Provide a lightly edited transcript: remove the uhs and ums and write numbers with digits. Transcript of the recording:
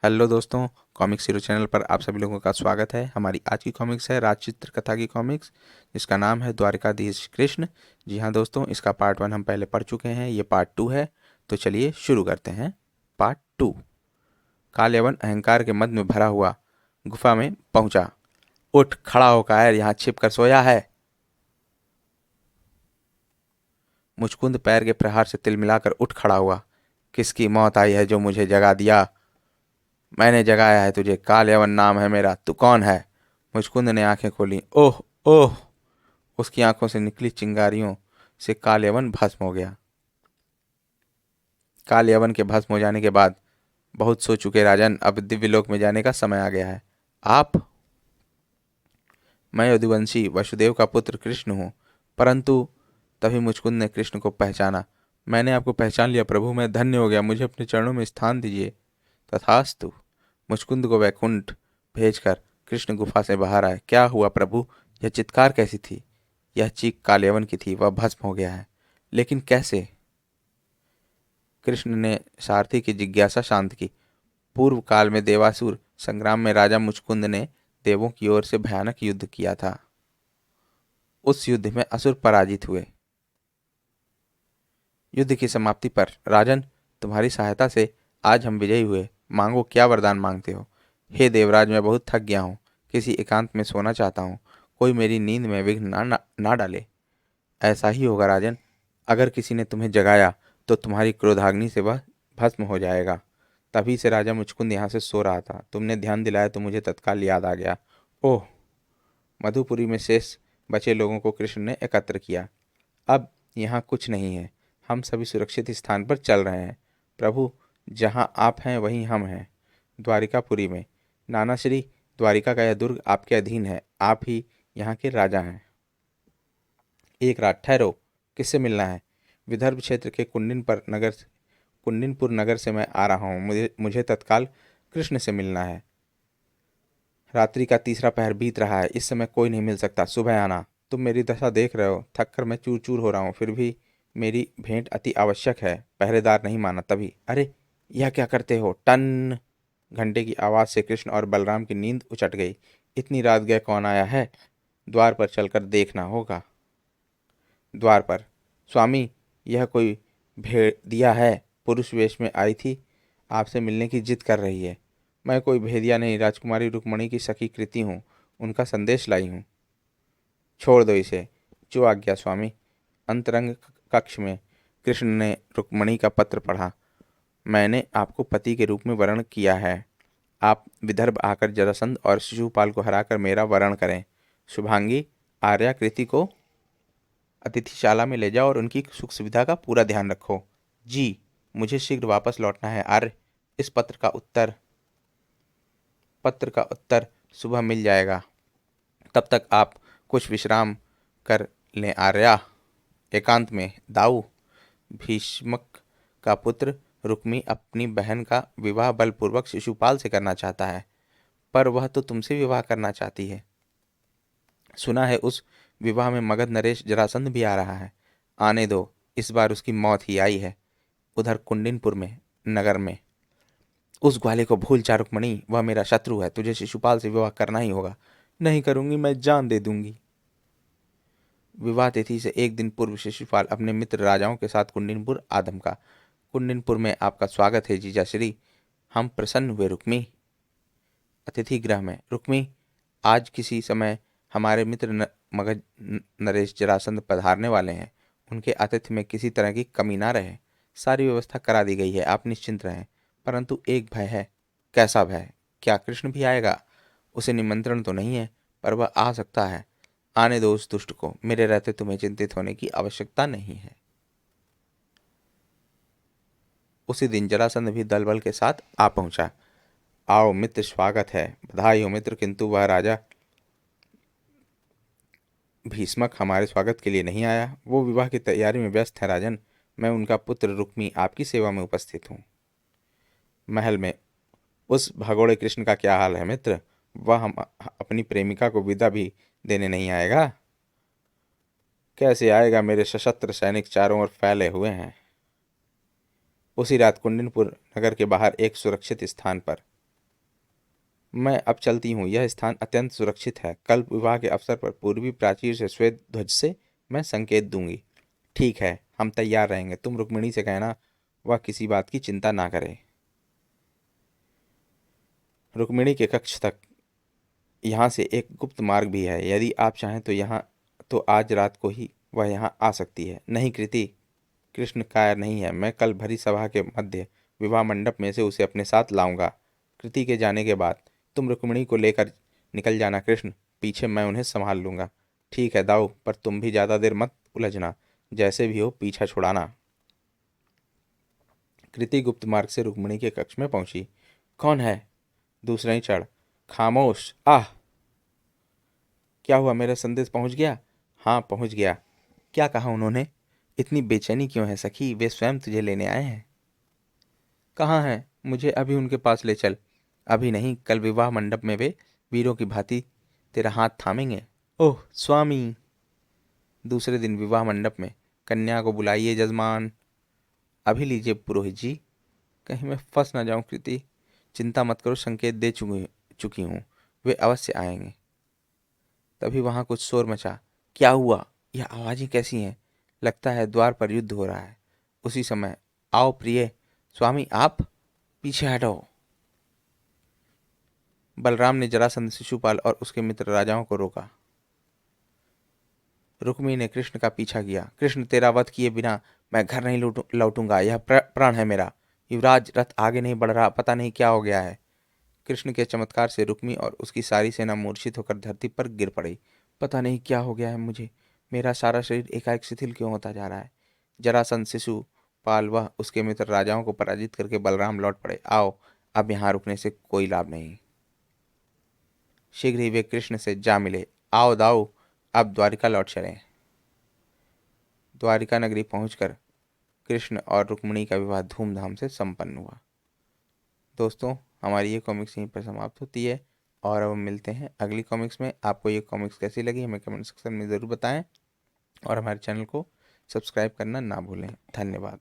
Hello दोस्तों, comics hero channel पर आप सभी लोगों का स्वागत है। हमारी आज की कॉमिक्स है राजचित्र कथा की कॉमिक्स, जिसका नाम है द्वारिकाधीश कृष्ण। जी हाँ दोस्तों, इसका पार्ट 1 हम पहले पढ़ चुके हैं, ये पार्ट 2 है। तो चलिए शुरू करते हैं पार्ट 2। काल यवन अहंकार के मद में भरा हुआ गुफा में पहुंचा। उठ खड़ा हो कायर, यहाँ छिप कर सोया है। मुचकुंद पैर के प्रहार से तिलमिलाकर उठ खड़ा हुआ। किसकी मौत आई है जो मुझे जगा दिया? मैंने जगाया है तुझे, काल यवन नाम है मेरा, तू कौन है? मुचकुंद ने आंखें खोली। ओह ओह! उसकी आंखों से निकली चिंगारियों से काल यवन भस्म हो गया। काल यवन के भस्म हो जाने के बाद बहुत सो चुके राजन, अब दिव्यलोक में जाने का समय आ गया है। आप? मैं यदुवंशी वसुदेव का पुत्र कृष्ण हूँ। परंतु तभी मुचकुंद ने कृष्ण को पहचाना। मैंने आपको पहचान लिया प्रभु, मैं धन्य हो गया, मुझे अपने चरणों में स्थान दीजिए। तथास्तु। मुचकुंद को वैकुंठ भेजकर कृष्ण गुफा से बाहर आए। क्या हुआ प्रभु? यह चित्कार कैसी थी? यह चीख कालेवन की थी, वह भस्म हो गया है, लेकिन कैसे? कृष्ण ने सारथी की जिज्ञासा शांत की। पूर्व काल में देवासुर संग्राम में राजा मुचकुंद ने देवों की ओर से भयानक युद्ध किया था। उस युद्ध में असुर पराजित हुए। युद्ध की समाप्ति पर राजन, तुम्हारी सहायता से आज हम विजयी हुए। मांगो, क्या वरदान मांगते हो? हे देवराज, मैं बहुत थक गया हूँ, किसी एकांत में सोना चाहता हूँ। कोई मेरी नींद में विघ्न ना डाले। ऐसा ही होगा राजन। अगर किसी ने तुम्हें जगाया तो तुम्हारी क्रोधाग्नि से वह भस्म हो जाएगा। तभी से राजा मुचकुंद यहाँ से सो रहा था, तुमने ध्यान दिलाया तो मुझे तत्काल याद आ गया। ओह! मधुपुरी में शेष बचे लोगों को कृष्ण ने एकत्र किया। अब यहाँ कुछ नहीं है, हम सभी सुरक्षित स्थान पर चल रहे हैं। प्रभु, जहाँ आप हैं वहीं हम हैं। द्वारिकापुरी में नाना श्री, द्वारिका का यह दुर्ग आपके अधीन है, आप ही यहाँ के राजा हैं। एक रात ठहरो, किससे मिलना है? विदर्भ क्षेत्र के कुंडिनपुर नगर से मैं आ रहा हूँ, मुझे मुझे तत्काल कृष्ण से मिलना है। रात्रि का तीसरा पहर बीत रहा है, इस समय कोई नहीं मिल सकता, सुबह आना। तुम मेरी दशा देख रहे हो, थक कर मैं चूर चूर हो रहा हूँ, फिर भी मेरी भेंट अति आवश्यक है। पहरेदार नहीं माना। तभी अरे, यह क्या करते हो? टन! घंटे की आवाज से कृष्ण और बलराम की नींद उचट गई। इतनी रात गए कौन आया है? द्वार पर चलकर देखना होगा। द्वार पर, स्वामी, यह कोई भेदिया है, पुरुष वेश में आई थी, आपसे मिलने की जिद कर रही है। मैं कोई भेदिया नहीं, राजकुमारी रुक्मणी की सखी कृति हूँ, उनका संदेश लाई हूँ। छोड़ दो इसे। जो आज्ञा स्वामी। अंतरंग कक्ष में कृष्ण ने रुक्मणी का पत्र पढ़ा। मैंने आपको पति के रूप में वर्ण किया है। आप विदर्भ आकर जरासंध और शिशुपाल को हराकर मेरा वरण करें। शुभांगी आर्याकृति को अतिथिशाला में ले जाओ और उनकी सुख सुविधा का पूरा ध्यान रखो। जी, मुझे शीघ्र वापस लौटना है आर्य। इस पत्र का उत्तर सुबह मिल जाएगा। तब तक आप कुछ विश्राम कर लें आर्या। एकांत में दाऊ, भीष्मक का पुत्र रुक्मी अपनी बहन का विवाह बलपूर्वक शिशुपाल से करना चाहता है, पर वह तो तुमसे विवाह करना चाहती है। सुना है उस विवाह में मगध नरेश जरासंध भी आ रहा है। आने दो, इस बार उसकी मौत ही आई है। उधर कुंडिनपुर में नगर में उस ग्वाले को भूल जा रुक्मणी, वह मेरा शत्रु है, तुझे शिशुपाल से विवाह करना ही होगा। नहीं करूंगी, मैं जान दे दूंगी। विवाह तिथि से एक दिन पूर्व शिशुपाल अपने मित्र राजाओं के साथ कुंडिनपुर आधमका। कुंडिनपुर में आपका स्वागत है जीजा श्री। हम प्रसन्न हुए रुक्मी। अतिथि गृह में रुक्मी, आज किसी समय हमारे मित्र मगध नरेश जरासंध पधारने वाले हैं। उनके आतिथ्य में किसी तरह की कमी ना रहे। सारी व्यवस्था करा दी गई है, आप निश्चिंत रहें। परंतु एक भय है। कैसा भय? क्या कृष्ण भी आएगा? उसे निमंत्रण तो नहीं है, पर वह आ सकता है। आने दो उस दुष्ट को, मेरे रहते तुम्हें चिंतित होने की आवश्यकता नहीं है। उसी दिन जरासंध भी दलबल के साथ आ पहुंचा। आओ मित्र, स्वागत है। बधाई हो मित्र, किंतु वह राजा भीष्मक हमारे स्वागत के लिए नहीं आया। वो विवाह की तैयारी में व्यस्त है राजन। मैं उनका पुत्र रुक्मी आपकी सेवा में उपस्थित हूँ। महल में उस भगोड़े कृष्ण का क्या हाल है मित्र? वह हम अपनी प्रेमिका को विदा भी देने नहीं आएगा। कैसे आएगा? मेरे सशस्त्र सैनिक चारों ओर फैले हुए हैं। उसी रात कुंडिनपुर नगर के बाहर एक सुरक्षित स्थान पर मैं अब चलती हूँ, यह स्थान अत्यंत सुरक्षित है। कल विवाह के अवसर पर पूर्वी प्राचीर से श्वेत ध्वज से मैं संकेत दूंगी। ठीक है, हम तैयार रहेंगे। तुम रुक्मिणी से कहना वह किसी बात की चिंता ना करे। रुक्मिणी के कक्ष तक यहाँ से एक गुप्त मार्ग भी है। यदि आप चाहें तो आज रात को ही वह यहाँ आ सकती है। नहीं कृति, कृष्ण कायर नहीं है। मैं कल भरी सभा के मध्य विवाह मंडप में से उसे अपने साथ लाऊंगा। कृति के जाने के बाद तुम रुक्मिणी को लेकर निकल जाना कृष्ण, पीछे मैं उन्हें संभाल लूंगा। ठीक है दाऊ, पर तुम भी ज्यादा देर मत उलझना, जैसे भी हो पीछा छुड़ाना। कृति गुप्त मार्ग से रुक्मिणी के कक्ष में पहुंची। कौन है? दूसरा ही चढ़। खामोश। आह, क्या हुआ? मेरा संदेश पहुंच गया? हाँ पहुंच गया। क्या कहा उन्होंने? इतनी बेचैनी क्यों है सखी? वे स्वयं तुझे लेने आए हैं। कहाँ हैं? मुझे अभी उनके पास ले चल। अभी नहीं, कल विवाह मंडप में वे वीरों की भांति तेरा हाथ थामेंगे। ओह स्वामी। दूसरे दिन विवाह मंडप में कन्या को बुलाइए जजमान। अभी लीजिए पुरोहित जी। कहीं मैं फंस ना जाऊं कृति। चिंता मत करो, संकेत दे चुकी हूँ, वे अवश्य आएंगे। तभी वहां कुछ शोर मचा। क्या हुआ? यह आवाजें कैसी हैं? लगता है द्वार पर युद्ध हो रहा है। उसी समय, आओ प्रिय। स्वामी आप पीछे हटो। बलराम ने जरासंध, शिशुपाल और उसके मित्र राजाओं को रोका। रुक्मी ने कृष्ण का पीछा किया। कृष्ण, तेरा वध किए बिना मैं घर नहीं लौटूंगा। यह प्राण है मेरा। युवराज, रथ आगे नहीं बढ़ रहा, पता नहीं क्या हो गया है। कृष्ण के चमत्कार से रुक्मी और उसकी सारी सेना मूर्छित होकर धरती पर गिर पड़ी। पता नहीं क्या हो गया है मुझे। मेरा सारा शरीर एकाएक शिथिल क्यों होता जा रहा है। जरासंध, शिशुपाल वह उसके मित्र राजाओं को पराजित करके बलराम लौट पड़े। आओ, अब यहाँ रुकने से कोई लाभ नहीं। शीघ्र ही वे कृष्ण से जा मिले। आओ दाऊ, अब द्वारिका लौट चलें। द्वारिका नगरी पहुंचकर कृष्ण और रुक्मिणी का विवाह धूमधाम से संपन्न हुआ। दोस्तों, हमारी ये कॉमिक्स यहीं पर समाप्त होती है और अब हम मिलते हैं अगली कॉमिक्स में। आपको ये कॉमिक्स कैसी लगी हमें कमेंट सेक्शन में ज़रूर बताएं और हमारे चैनल को सब्सक्राइब करना ना भूलें। धन्यवाद।